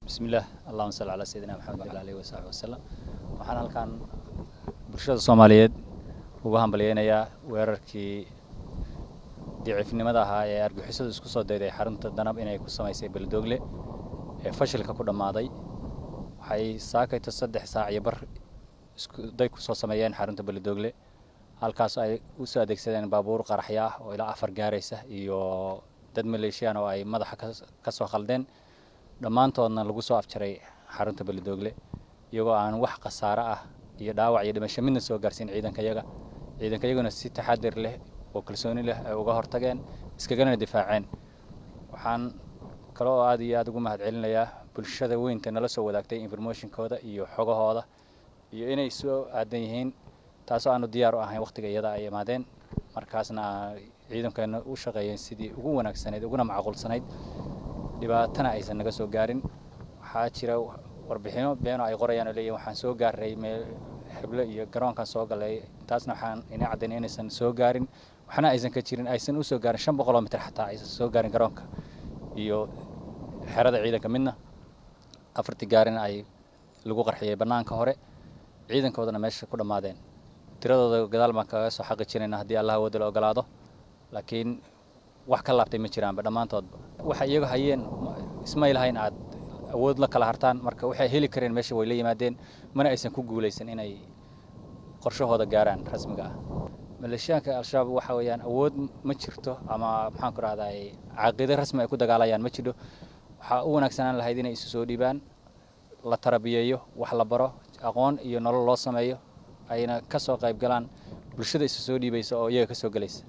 بسم الله اللهم صل على سيدنا محمد وعلى آله وصحبه وسلم waxaan halkan bulshada Soomaaliyeed uga hambalyeeynaya weerarkii dicifnimada ahaa ee argagixisadu isku soo dayday xarunta danab inay ku sameysay Beledoogle ee fashilka ku dhamaaday waxay saakayta 3 saac iyo bar isku day ku soo sameeyeen xarunta Beledoogle halkaas ay u soo adeegsadeen baabuur qaraxyo ah oo ilaa 4 gaaraysa iyo dad maleeshiyaan oo ay madaxa ka soo khaldeen dhamaantoodna lagu soo afjaray xarunta Beledoogle iyagoo aan wax khasaare ah iyo dhaawac iyo dhimasho midna soo gaarsiin ciidankayaguna si taxadir leh oo kalsooni leh ay uga hortageen iskagana difaaceen waxaan kale oo aad iyo aad ugu mahadcelinayaa bulshada weynta nala soo wadaagtay information-kooda iyo xogahooda iyo inay soo aadan yihiin taasoo aanu diyaar u ahayn waqtiga iyada ay imaadeen markaasna ciidankeena u shaqeeyeen sidii ugu wanaagsaneed uguna macquulsanayd dhibaatana aysan naga soo gaarin waxaa jira warbixino been ay qorayaan oo leeyahay waxaan soo gaaray meel xiblo iyo garoonkan soo galay taasna waxaan inay cadeyn inaysan soo gaarin waxna aysan ka jirin aysan u soo gaarin 500 kilomitir xataa aysan soo gaarin garoonka iyo xerada ciidanka midna afarti gaarin ay lagu qarxiyay banaanka hore ciidankoodana meesha ku dhamaadeen tiradooda gadaal ma kaga soo xaqi jireen hadii Allah wada ogolaado laakiin wax ka laabtay ma jiraan dhamaantood waxa iyaga hayeen ismaail hayn aad awood la kala hartaan marka waxay heli kareen meesha way la yimaadeen mana aysan ku guuleysan inay qorshahooda gaaraan rasmiga ah maleeshiyaanka al-shabaab waxa weeyaan awood ma jirto ama maxaan ku raahdaa caaqide rasmi ay ku dagaalayaan ma jiro waxa uu wanaagsanaan lahayd inay isu soo dhiibaan la tarabiyeeyo wax la baro aqoon iyo nolol loo sameeyo ayna ka soo qayb galaan bulshada isu soo dhiibayso oo iyaga ka soo galaysa